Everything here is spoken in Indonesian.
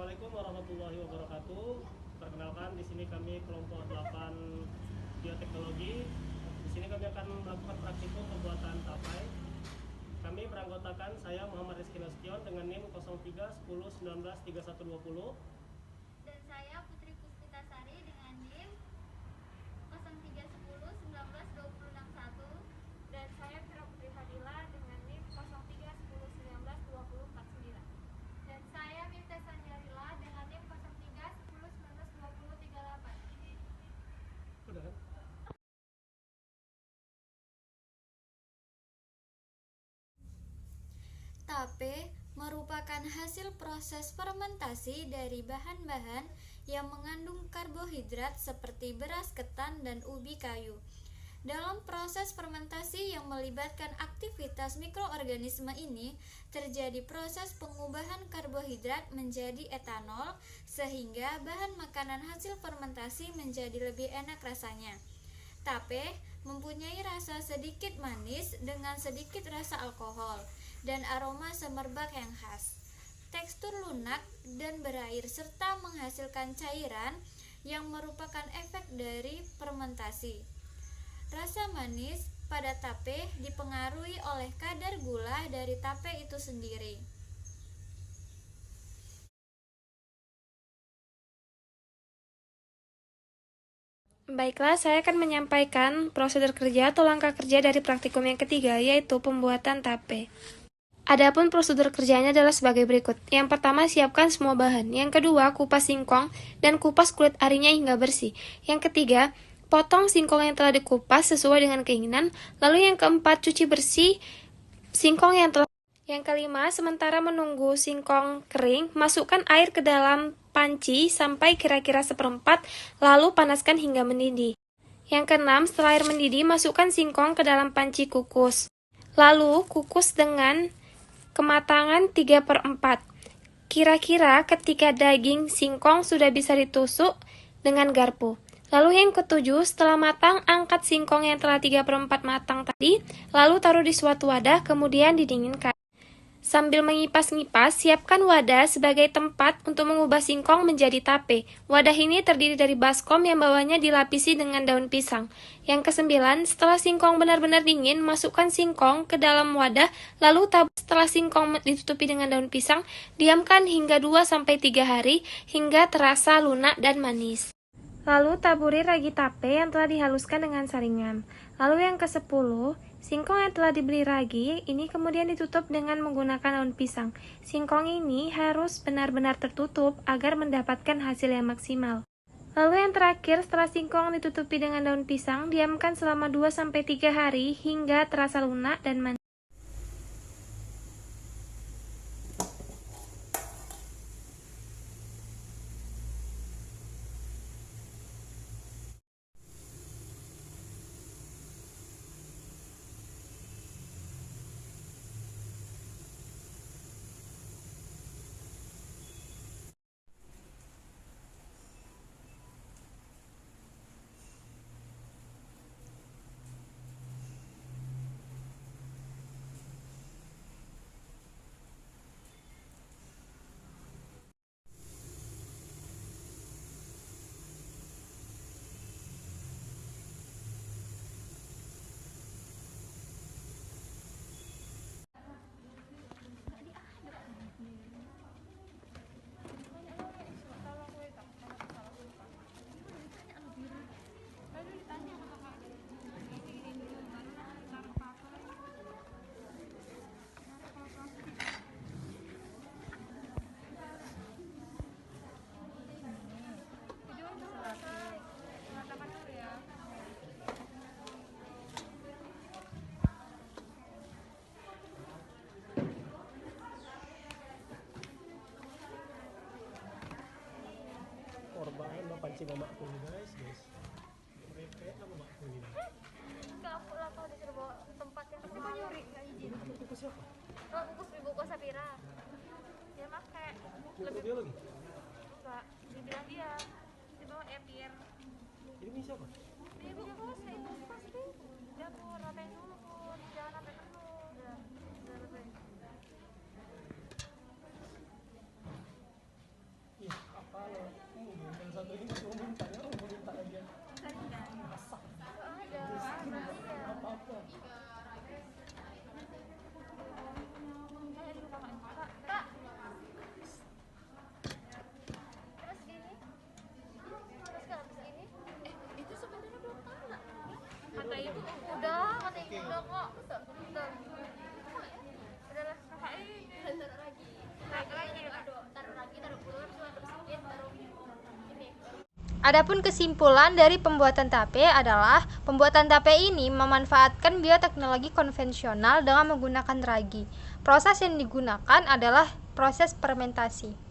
Assalamualaikum warahmatullahi wabarakatuh. Perkenalkan, di sini kami kelompok 8 bioteknologi. Di sini kami akan melakukan praktikum pembuatan tapai. Kami beranggotakan saya Muhammad Rizky Nasution dengan NIM 03 10 19 3120. Dan saya Putri Puspitasari dengan NIM 03 10 19 20 61. Dan saya Fira Putri Fadila dengan NIM 03 10 19 20 49. Dan saya Miftah Sanjarila dengan NIM 03 10 19 20 38. Udah kan? Tape merupakan hasil proses fermentasi dari bahan-bahan yang mengandung karbohidrat seperti beras ketan dan ubi kayu. Dalam proses fermentasi yang melibatkan aktivitas mikroorganisme ini, terjadi proses pengubahan karbohidrat menjadi etanol, sehingga bahan makanan hasil fermentasi menjadi lebih enak rasanya. Tape mempunyai rasa sedikit manis dengan sedikit rasa alkohol dan aroma semerbak yang khas. Tekstur lunak dan berair serta menghasilkan cairan yang merupakan efek dari fermentasi. Rasa manis pada tape dipengaruhi oleh kadar gula dari tape itu sendiri. Baiklah, saya akan menyampaikan prosedur kerja atau langkah kerja dari praktikum yang ketiga, yaitu pembuatan tape. Adapun prosedur kerjanya adalah sebagai berikut. Yang pertama, siapkan semua bahan. Yang kedua, kupas singkong dan kupas kulit arinya hingga bersih. Yang ketiga, potong singkong yang telah dikupas sesuai dengan keinginan. Lalu yang keempat, cuci bersih singkong yang telah. Yang kelima, sementara menunggu singkong kering, masukkan air ke dalam panci sampai kira-kira seperempat, lalu panaskan hingga mendidih. Yang keenam, setelah air mendidih, masukkan singkong ke dalam panci kukus. Lalu, kukus dengan kematangan 3/4. Kira-kira ketika daging singkong sudah bisa ditusuk dengan garpu. Lalu yang ketujuh, setelah matang, angkat singkong yang telah 3/4 matang tadi, lalu taruh di suatu wadah, kemudian didinginkan. Sambil mengipas-ngipas, siapkan wadah sebagai tempat untuk mengubah singkong menjadi tape. Wadah ini terdiri dari baskom yang bawahnya dilapisi dengan daun pisang. Yang kesembilan, setelah singkong benar-benar dingin, masukkan singkong ke dalam wadah, lalu setelah singkong ditutupi dengan daun pisang, diamkan hingga 2-3 hari hingga terasa lunak dan manis. Lalu taburi ragi tape yang telah dihaluskan dengan saringan. Lalu yang ke-10, singkong yang telah diberi ragi ini kemudian ditutup dengan menggunakan daun pisang. Singkong ini harus benar-benar tertutup agar mendapatkan hasil yang maksimal. Lalu yang terakhir, setelah singkong ditutupi dengan daun pisang, diamkan selama 2-3 hari hingga terasa lunak dan manis. Korban mapancing sama aku nih guys. Merepet sama aku nih. Aku lah kalau disuruh bawa tempat yang tapi kok nyuri nggak izin. Kukus siapa? Oh, kukus ibu kos Sapira. Dia pakai Lebih dia lagi. enggak dibilang dia dibawa Epir. Ini siapa? Dia ibu kos ibu kos deh. Dapur rapain dulu pun jangan sampai penuh. Udah rapain. Udah, katanya udah kok. Bentar. Udahlah, kakak ini. Taruh lagi. Taruh keluar, terus sedikit, taruh ini. Adapun kesimpulan dari pembuatan tape adalah pembuatan tape ini memanfaatkan bioteknologi konvensional dengan menggunakan ragi. Proses yang digunakan adalah proses fermentasi.